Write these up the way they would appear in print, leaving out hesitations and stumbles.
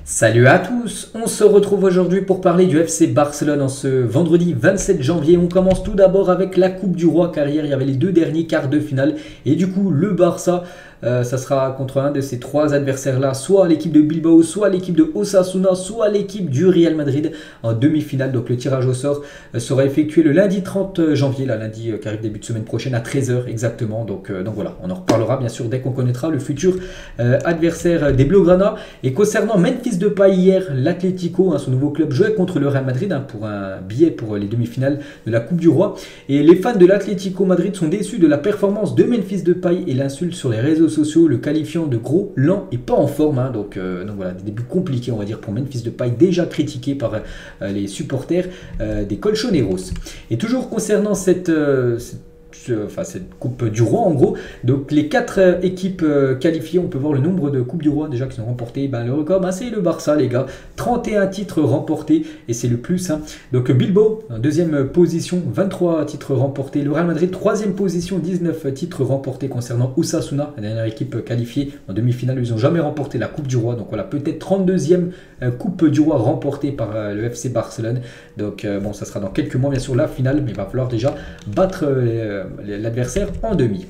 Salut à tous, on se retrouve aujourd'hui pour parler du FC Barcelone en ce vendredi 27 janvier. On commence tout d'abord avec la Coupe du Roi car hier il y avait les deux derniers quarts de finale et du coup le Barça ça sera contre un de ces trois adversaires-là, soit l'équipe de Bilbao, soit l'équipe de Osasuna, soit l'équipe du Real Madrid en demi-finale. Donc le tirage au sort sera effectué le lundi 30 janvier, lundi qui arrive début de semaine prochaine à 13h exactement. Donc voilà, on en reparlera bien sûr dès qu'on connaîtra le futur adversaire des Blaugrana. Et concernant Memphis Depay hier, l'Atlético, son nouveau club, jouait contre le Real Madrid pour un billet pour les demi-finales de la Coupe du Roi. Et les fans de l'Atlético Madrid sont déçus de la performance de Memphis Depay et l'insulte sur les réseaux sociaux, le qualifiant de gros, lent et pas en forme. Donc voilà, des débuts compliqués on va dire pour Memphis Depay, déjà critiqué par les supporters des Colchoneros. Et toujours concernant cette Coupe du Roi en gros, donc les quatre équipes qualifiées, on peut voir le nombre de Coupes du Roi déjà qui sont remportées. Le record c'est le Barça les gars, 31 titres remportés et c'est le plus. Donc Bilbao en deuxième position, 23 titres remportés. Le Real Madrid troisième position, 19 titres remportés. Concernant Osasuna, la dernière équipe qualifiée en demi-finale, ils n'ont jamais remporté la Coupe du Roi, donc voilà, peut-être 32e Coupe du Roi remportée par le FC Barcelone. Donc bon, ça sera dans quelques mois bien sûr la finale, mais il va falloir déjà battre l'adversaire en demi.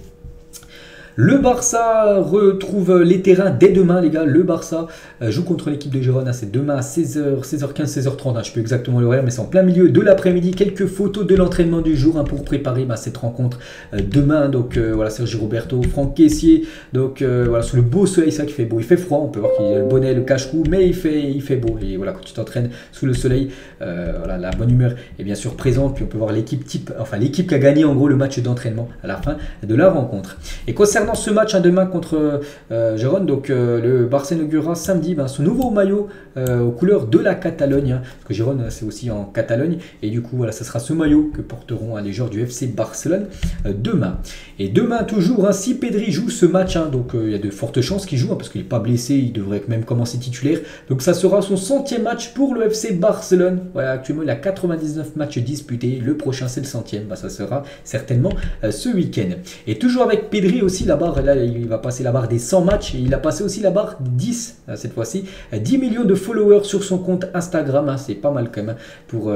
Le Barça retrouve les terrains dès demain les gars. Le Barça joue contre l'équipe de Gérone, c'est demain à 16h, 16h15, 16h30, je sais plus exactement l'horaire mais c'est en plein milieu de l'après-midi. Quelques photos de l'entraînement du jour pour préparer cette rencontre demain. Donc voilà, Sergi Roberto, Franck Kessié, donc voilà, sous le beau soleil, ça qui fait beau, il fait froid, on peut voir qu'il y a le bonnet, le cache-cou, mais il fait beau. Et voilà, quand tu t'entraînes sous le soleil, voilà, la bonne humeur est bien sûr présente. Puis on peut voir l'équipe type, enfin l'équipe qui a gagné en gros le match d'entraînement à la fin de la rencontre. Et concernant ce match demain contre Gérone, donc le Barça inaugurera samedi son nouveau maillot aux couleurs de la Catalogne, parce que Gérone c'est aussi en Catalogne, et du coup voilà, ça sera ce maillot que porteront les joueurs du FC Barcelone demain. Et demain toujours, si Pedri joue ce match, donc il y a de fortes chances qu'il joue, parce qu'il n'est pas blessé, il devrait même commencer titulaire, donc ça sera son 100e match pour le FC Barcelone. Voilà, actuellement il a 99 matchs disputés, le prochain c'est le 100e, ça sera certainement ce week-end. Et toujours avec Pedri aussi, la barre, là il va passer la barre des 100 matchs, et il a passé aussi la barre 10 cette fois-ci, 10 millions de followers sur son compte Instagram, c'est pas mal quand même pour,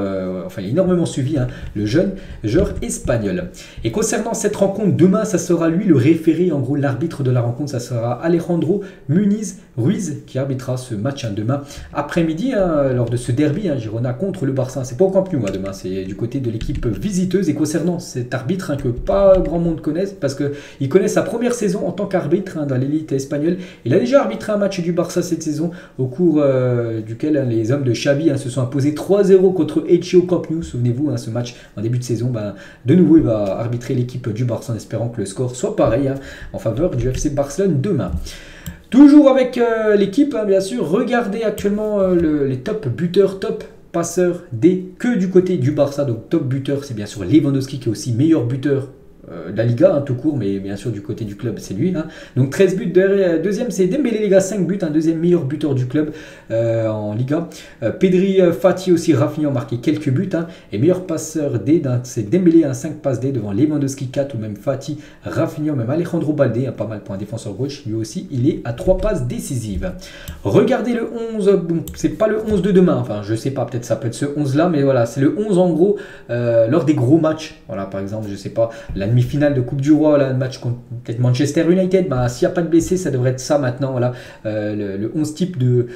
enfin il est énormément suivi, le jeune joueur espagnol. Et concernant cette rencontre demain, ça sera lui le référé, en gros l'arbitre de la rencontre, ça sera Alejandro Muniz Ruiz qui arbitrera ce match demain après-midi lors de ce derby Girona contre le Barça. C'est pas au Camp Nou demain, c'est du côté de l'équipe visiteuse. Et concernant cet arbitre que pas grand monde connaisse, parce qu'il connaît sa première saison en tant qu'arbitre dans l'élite espagnole. Il a déjà arbitré un match du Barça cette saison, au cours duquel les hommes de Xavi se sont imposés 3-0 contre Elche au Camp Nou. Souvenez-vous, ce match en début de saison, de nouveau il va arbitrer l'équipe du Barça en espérant que le score soit pareil en faveur du FC Barcelone demain. Toujours avec l'équipe, bien sûr, regardez actuellement les top buteurs, top passeurs que du côté du Barça. Donc top buteur, c'est bien sûr Lewandowski qui est aussi meilleur buteur de la Liga tout court, mais bien sûr du côté du club c'est lui. Donc 13 buts, deuxième c'est Dembélé les gars, 5 buts, deuxième meilleur buteur du club en Liga. Pedri, Fati aussi, Rafinha ont marqué quelques buts, et meilleur passeur D c'est Dembélé, 5 passes D devant Lewandowski 4, ou même Fati, Rafinha, même Alejandro Balde, pas mal pour un défenseur gauche, lui aussi il est à 3 passes décisives. Regardez le 11, bon c'est pas le 11 de demain, enfin je sais pas, peut-être ça peut être ce 11 là, mais voilà, c'est le 11 en gros lors des gros matchs, voilà, par exemple je sais pas, la demi-finale de Coupe du Roi, le match contre peut-être Manchester United, s'il n'y a pas de blessés, ça devrait être ça maintenant. Voilà, le 11 type de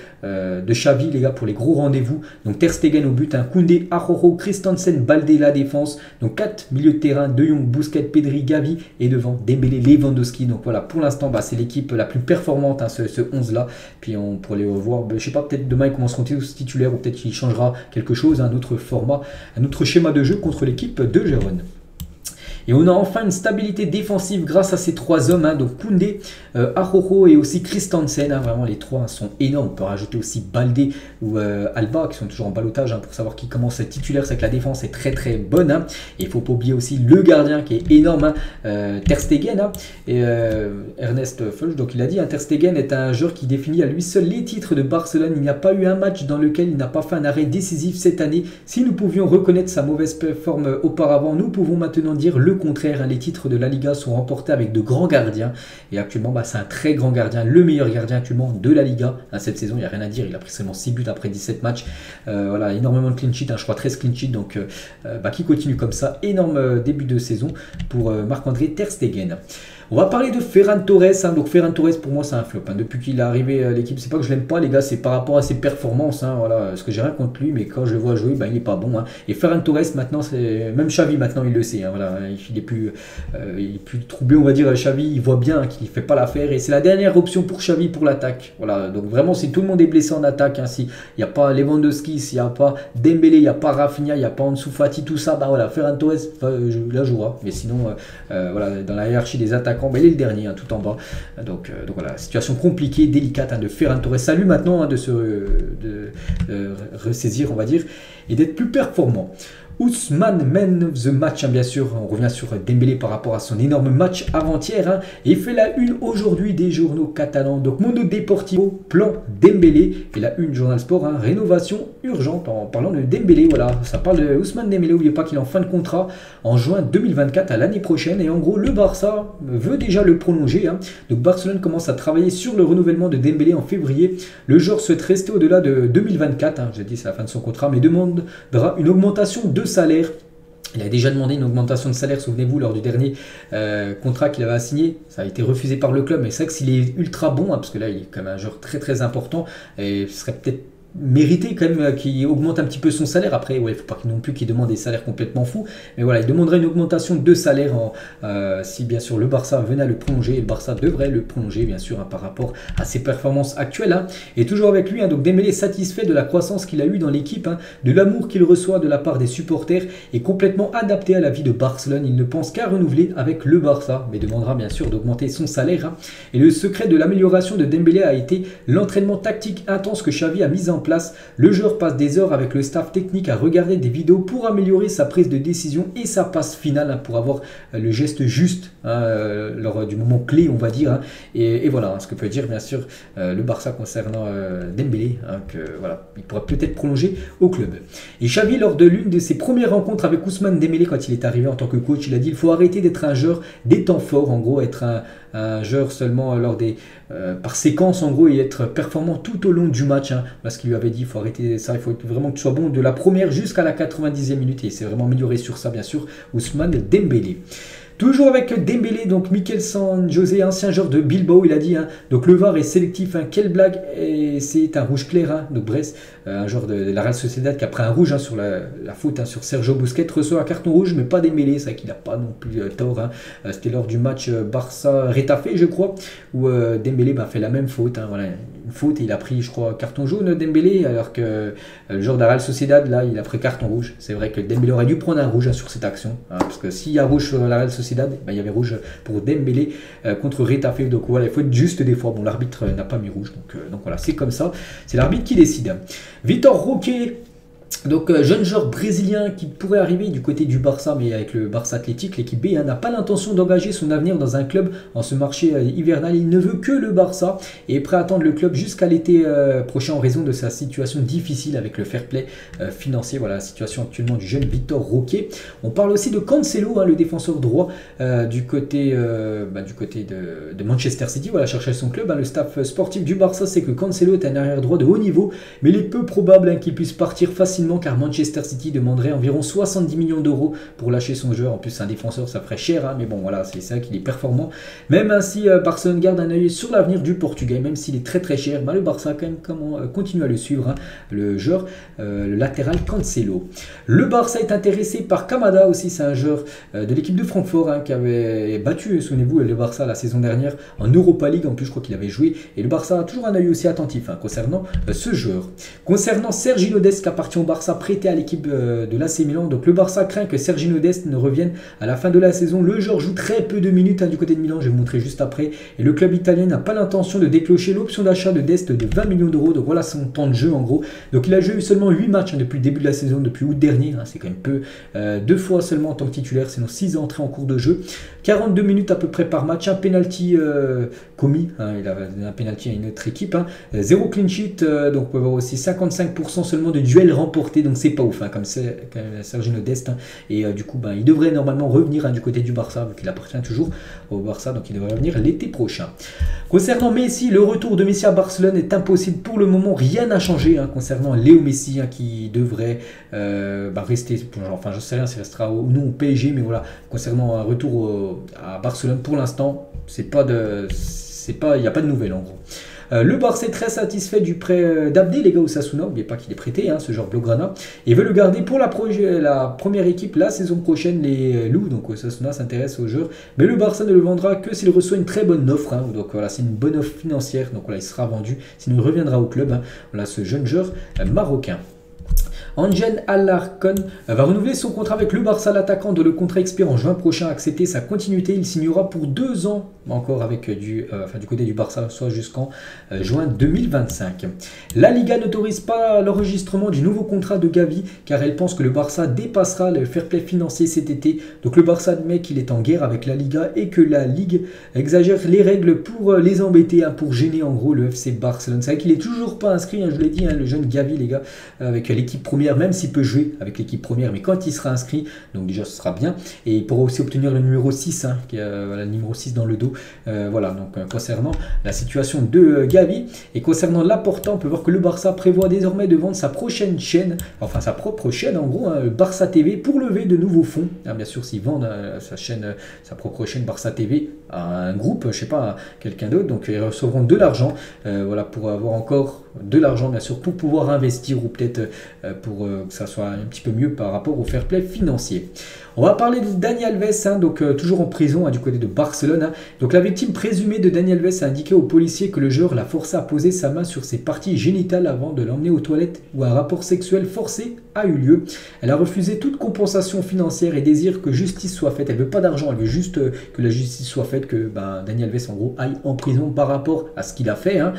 Xavi, les gars, pour les gros rendez-vous. Donc Ter Stegen au but, Koundé, Araujo, Christensen, Balde la défense. Donc 4 milieux de terrain, De Jong, Busquets, Pedri, Gavi, et devant Dembélé, Lewandowski. Donc voilà, pour l'instant, c'est l'équipe la plus performante, ce 11-là. Puis on pourrait les revoir, je sais pas, peut-être demain ils commenceront titulaires, ou peut-être qu'il changera quelque chose, un autre format, un autre schéma de jeu contre l'équipe de Gérone. Et on a enfin une stabilité défensive grâce à ces trois hommes, donc Koundé, Araujo et aussi Christensen. Vraiment les trois sont énormes. On peut rajouter aussi Balde ou Alba qui sont toujours en ballottage pour savoir qui commence à être titulaire. C'est que la défense est très très bonne. Et il ne faut pas oublier aussi le gardien qui est énorme, Ter Stegen. Et Ernest Fulch, donc il a dit, Ter Stegen est un joueur qui définit à lui seul les titres de Barcelone. Il n'y a pas eu un match dans lequel il n'a pas fait un arrêt décisif cette année. Si nous pouvions reconnaître sa mauvaise forme auparavant, nous pouvons maintenant dire le le contraire, hein. Les titres de la Liga sont remportés avec de grands gardiens. Et actuellement, c'est un très grand gardien, le meilleur gardien actuellement de la Liga. Hein, cette saison, il n'y a rien à dire. Il a pris seulement 6 buts après 17 matchs. Voilà, énormément de clean sheet, hein, je crois 13 clean sheet. Donc, qui continue comme ça. Énorme début de saison pour Marc-André Ter Stegen. On va parler de Ferran Torres, hein. Donc Ferran Torres pour moi c'est un flop, hein. Depuis qu'il est arrivé à l'équipe, c'est pas que je l'aime pas les gars, c'est par rapport à ses performances, hein. Voilà, parce que j'ai rien contre lui, mais quand je le vois jouer, il est pas bon, hein. Et Ferran Torres maintenant, c'est même Xavi maintenant il le sait, hein. Voilà, il est plus troublé, on va dire. Xavi il voit bien qu'il fait pas l'affaire et c'est la dernière option pour Xavi pour l'attaque. Voilà, donc vraiment si tout le monde est blessé en attaque, hein, s'il n'y a pas Lewandowski, s'il n'y a pas Dembélé, il n'y a pas Rafinha, il n'y a pas Ansu Fati, tout ça, voilà, Ferran Torres là jouera, mais sinon voilà, dans la hiérarchie des attaquants, il est le dernier, hein, tout en bas. Donc voilà, situation compliquée, délicate, hein, de Ferran Torres. Salut maintenant, hein, de se ressaisir, on va dire, et d'être plus performant. Ousmane Man of the match, hein, bien sûr, on revient sur Dembélé par rapport à son énorme match avant-hier, hein, et il fait la une aujourd'hui des journaux catalans. Donc Mundo Deportivo, plan Dembélé, et la une Journal Sport, hein, rénovation urgente en parlant de Dembélé. Voilà, ça parle de Ousmane Dembélé. N'oubliez pas qu'il est en fin de contrat en juin 2024 à l'année prochaine, et en gros le Barça veut déjà le prolonger, hein. Donc Barcelone commence à travailler sur le renouvellement de Dembélé en février. Le joueur souhaite rester au-delà de 2024, hein, j'ai dit c'est la fin de son contrat, mais demandera une augmentation de salaire. Il a déjà demandé une augmentation de salaire, souvenez-vous, lors du dernier contrat qu'il avait signé. Ça a été refusé par le club, mais c'est vrai que s'il est ultra bon, hein, parce que là il est quand même un joueur très très important, et ce serait peut-être mérité quand même qu'il augmente un petit peu son salaire. Après, ouais, il ne faut pas non plus qu'il demande des salaires complètement fous, mais voilà, il demanderait une augmentation de salaire si bien sûr le Barça venait à le prolonger, et le Barça devrait le prolonger bien sûr, hein, par rapport à ses performances actuelles, hein. Et toujours avec lui, hein, donc Dembélé est satisfait de la croissance qu'il a eue dans l'équipe, hein, de l'amour qu'il reçoit de la part des supporters, et complètement adapté à la vie de Barcelone. Il ne pense qu'à renouveler avec le Barça, mais demandera bien sûr d'augmenter son salaire, hein. Et le secret de l'amélioration de Dembélé a été l'entraînement tactique intense que Xavi a mis en place. Le joueur passe des heures avec le staff technique à regarder des vidéos pour améliorer sa prise de décision et sa passe finale, hein, pour avoir le geste juste, hein, lors du moment clé, on va dire, hein. Et voilà, hein, ce que peut dire bien sûr le Barça concernant Dembélé, hein, que voilà, il pourrait peut-être prolonger au club. Et Xavi, lors de l'une de ses premières rencontres avec Ousmane Dembélé, quand il est arrivé en tant que coach, il a dit il faut arrêter d'être un joueur des temps forts, en gros être un joueur seulement lors des par séquence, en gros, et être performant tout au long du match, hein, parce qu'il lui avait dit il faut arrêter ça, il faut vraiment que tu sois bon de la première jusqu'à la 90e minute, et il s'est vraiment amélioré sur ça bien sûr, Ousmane Dembélé. Toujours avec Dembélé, donc Mikel San José, ancien joueur de Bilbao, il a dit, hein, donc le VAR est sélectif, hein, quelle blague, et c'est un rouge clair, hein, donc Brest, un joueur de la Real Sociedad qui a pris un rouge, hein, sur la faute, hein, sur Sergio Busquets, reçoit un carton rouge, mais pas Dembélé, c'est vrai qu'il n'a pas non plus tort, hein. C'était lors du match Barça-Retafe, je crois, où Dembélé fait la même faute, hein, voilà, une faute, et il a pris, je crois, carton jaune Dembélé, alors que le joueur de la Real Sociedad, là, il a pris carton rouge. C'est vrai que Dembélé aurait dû prendre un rouge, hein, sur cette action, hein, parce que s'il y a rouge sur la Real Sociedad, il y avait rouge pour Dembélé contre Retafe, donc voilà, il faut être juste des fois. Bon, l'arbitre n'a pas mis rouge, donc voilà, c'est comme ça, c'est l'arbitre qui décide. Vitor Roque, donc jeune joueur brésilien qui pourrait arriver du côté du Barça, mais avec le Barça Athletic, l'équipe B, hein, n'a pas l'intention d'engager son avenir dans un club en ce marché hivernal. Il ne veut que le Barça et est prêt à attendre le club jusqu'à l'été prochain en raison de sa situation difficile avec le fair play financier. Voilà la situation actuellement du jeune Vitor Roque. On parle aussi de Cancelo, hein, le défenseur droit du côté de Manchester City. Voilà, chercher son club, hein. Le staff sportif du Barça sait que Cancelo est un arrière droit de haut niveau, mais il est peu probable, hein, qu'il puisse partir facilement, car Manchester City demanderait environ 70 millions d'euros pour lâcher son joueur. En plus, c'est un défenseur, ça ferait cher, hein, mais bon, voilà, c'est ça qu'il est performant. Même ainsi, Barcelone garde un œil sur l'avenir du Portugais, même s'il est très très cher. Le Barça quand même continue à le suivre, hein, le joueur, le latéral Cancelo. Le Barça est intéressé par Kamada aussi, c'est un joueur de l'équipe de Francfort, hein, qui avait battu, souvenez-vous, le Barça la saison dernière en Europa League. En plus, je crois qu'il avait joué, et le Barça a toujours un œil aussi attentif, hein, concernant ce joueur. Concernant Sergio Dest, qui appartient au Barça, prêté à l'équipe de l'AC Milan. Donc le Barça craint que Sergio Dest ne revienne à la fin de la saison. Le joueur joue très peu de minutes, hein, du côté de Milan, je vais vous montrer juste après. Et le club italien n'a pas l'intention de déclencher l'option d'achat de Dest de 20 millions d'euros. Donc voilà son temps de jeu en gros. Donc il a joué seulement 8 matchs, hein, depuis le début de la saison, depuis août dernier, hein, c'est quand même peu. 2 fois seulement en tant que titulaire, sinon 6 entrées en cours de jeu. 42 minutes à peu près par match, un penalty commis, hein, il a donné un penalty à une autre équipe, hein. 0 clean sheet, donc on peut voir aussi 55% seulement de duels remportés remporté, donc c'est pas ouf hein, comme Sergino Dest. Hein, et du coup, il devrait normalement revenir hein, du côté du Barça, vu qu'il appartient toujours au Barça, donc il devrait revenir l'été prochain. Concernant Messi, le retour de Messi à Barcelone est impossible pour le moment, rien n'a changé hein, concernant Léo Messi hein, qui devrait rester, enfin je sais rien s'il restera ou non au PSG, mais voilà, concernant un retour à Barcelone pour l'instant, il n'y a pas de nouvelles en gros. Le Barça est très satisfait du prêt d'Abdé, les gars, Osasuna. N'oubliez pas qu'il est prêté, hein, ce genre Blaugrana. Et veut le garder pour la première équipe la saison prochaine, les Loups. Donc Osasuna s'intéresse au joueur. Mais le Barça ne le vendra que s'il reçoit une très bonne offre. Hein. Donc voilà, c'est une bonne offre financière. Donc voilà, il sera vendu. Sinon, il reviendra au club. Hein. Voilà, ce jeune joueur marocain. Angel Alarcón va renouveler son contrat avec le Barça. L'attaquant dont le contrat expire en juin prochain a accepté sa continuité. Il signera pour 2 ans encore avec du côté du Barça, soit jusqu'en juin 2025. La Liga n'autorise pas l'enregistrement du nouveau contrat de Gavi car elle pense que le Barça dépassera le fair play financier cet été. Donc le Barça admet qu'il est en guerre avec la Liga et que la Ligue exagère les règles pour les embêter, hein, pour gêner en gros le FC Barcelone. C'est vrai qu'il n'est toujours pas inscrit, hein, je l'ai dit, hein, le jeune Gavi, les gars, avec l'équipe première, même s'il peut jouer avec l'équipe première, mais quand il sera inscrit, donc déjà ce sera bien, et il pourra aussi obtenir le numéro 6, hein, qui a le numéro 6 dans le dos. Voilà, donc concernant la situation de Gavi, et concernant Laporta, on peut voir que le Barça prévoit désormais de vendre sa prochaine chaîne, enfin sa propre chaîne en gros, hein, Barça TV, pour lever de nouveaux fonds. Hein, bien sûr, s'ils vendent sa propre chaîne Barça TV à un groupe, je sais pas, à quelqu'un d'autre, donc ils recevront de l'argent, voilà, pour avoir encore de l'argent bien sûr, pour pouvoir investir ou peut-être pour que ça soit un petit peu mieux par rapport au fair play financier. On va parler de Dani Alves, hein, donc toujours en prison hein, du côté de Barcelone. Hein. Donc la victime présumée de Dani Alves a indiqué aux policiers que le joueur l'a forcé à poser sa main sur ses parties génitales avant de l'emmener aux toilettes où un rapport sexuel forcé a eu lieu. Elle a refusé toute compensation financière et désire que justice soit faite. Elle veut pas d'argent, elle veut juste que la justice soit faite, que Dani Alves en gros aille en prison par rapport à ce qu'il a fait. Hein.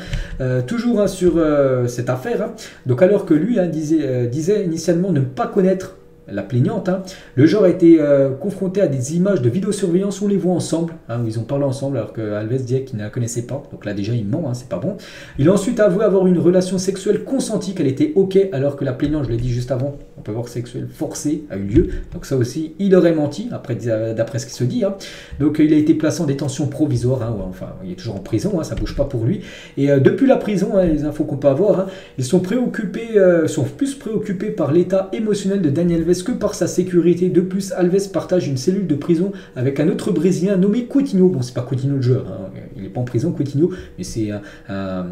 Toujours hein, sur cette affaire. Hein. Donc alors que lui hein, disait initialement ne pas connaître la plaignante, hein. Le joueur a été confronté à des images de vidéosurveillance où on les voit ensemble, hein, où ils ont parlé ensemble alors que Alves disait qu'il ne la connaissait pas. Donc là déjà il ment, hein, c'est pas bon. Il a ensuite avoué avoir une relation sexuelle consentie, qu'elle était ok, alors que la plaignante, je l'ai dit juste avant, on peut voir sexuelle forcée a eu lieu. Donc ça aussi il aurait menti, d'après ce qui se dit. Hein. Donc il a été placé en détention provisoire, hein, enfin il est toujours en prison, hein, ça bouge pas pour lui. Et depuis la prison, hein, les infos qu'on peut avoir, hein, ils sont plus préoccupés par l'état émotionnel de Dani Alves que par sa sécurité. De plus, Alves partage une cellule de prison avec un autre Brésilien nommé Coutinho. Bon, c'est pas Coutinho le joueur, hein. Il n'est pas en prison, Coutinho, mais c'est un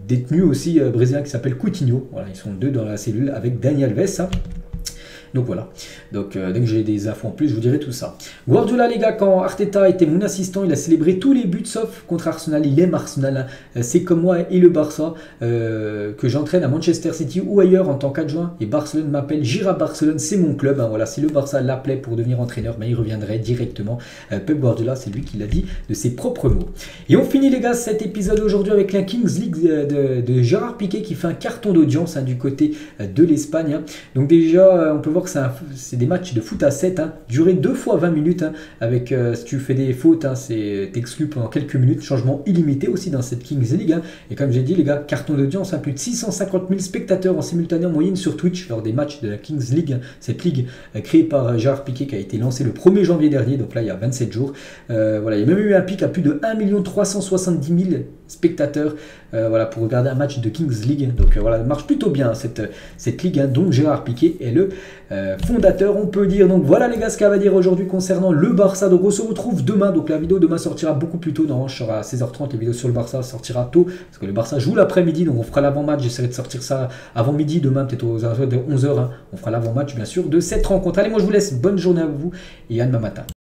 détenu aussi brésilien qui s'appelle Coutinho. Voilà, ils sont deux dans la cellule avec Dani Alves. Hein. Donc voilà, donc dès que j'ai des infos en plus, je vous dirai tout ça. Guardiola, les gars, quand Arteta était mon assistant, il a célébré tous les buts sauf contre Arsenal. Il aime Arsenal, hein. C'est comme moi et le Barça que j'entraîne à Manchester City ou ailleurs en tant qu'adjoint. Et Barcelone m'appelle, j'irai à Barcelone, c'est mon club. Hein. Voilà, si le Barça l'appelait pour devenir entraîneur, il reviendrait directement. Pep Guardiola, c'est lui qui l'a dit de ses propres mots. Et on finit, les gars, cet épisode aujourd'hui avec la Kings League de Gérard Piqué qui fait un carton d'audience hein, du côté de l'Espagne. Hein. Donc déjà, on peut voir que c'est des matchs de foot à 7, hein, durée 2 fois 20 minutes, hein, avec si tu fais des fautes, hein, c'est exclu pendant quelques minutes, changement illimité aussi dans cette Kings League. Hein, et comme j'ai dit, les gars, carton d'audience, hein, plus de 650 000 spectateurs en simultané en moyenne sur Twitch lors des matchs de la Kings League, hein, cette ligue créée par Gérard Piqué qui a été lancée le 1er janvier dernier, donc là il y a 27 jours. Voilà, il y a même eu un pic à plus de 1 370 000 spectateurs voilà, pour regarder un match de Kings League. Donc voilà, ça marche plutôt bien cette ligue, hein, dont Gérard Piqué est le fondateur, on peut dire. Donc voilà les gars, ce qu'elle va dire aujourd'hui concernant le Barça. Donc on se retrouve demain, donc la vidéo demain sortira beaucoup plus tôt, non, je serai à 16h30, la vidéo sur le Barça sortira tôt, parce que le Barça joue l'après-midi, donc on fera l'avant-match, j'essaierai de sortir ça avant midi, demain peut-être aux heures de 11h, hein. On fera l'avant-match bien sûr de cette rencontre. Allez, moi je vous laisse, bonne journée à vous et à demain matin.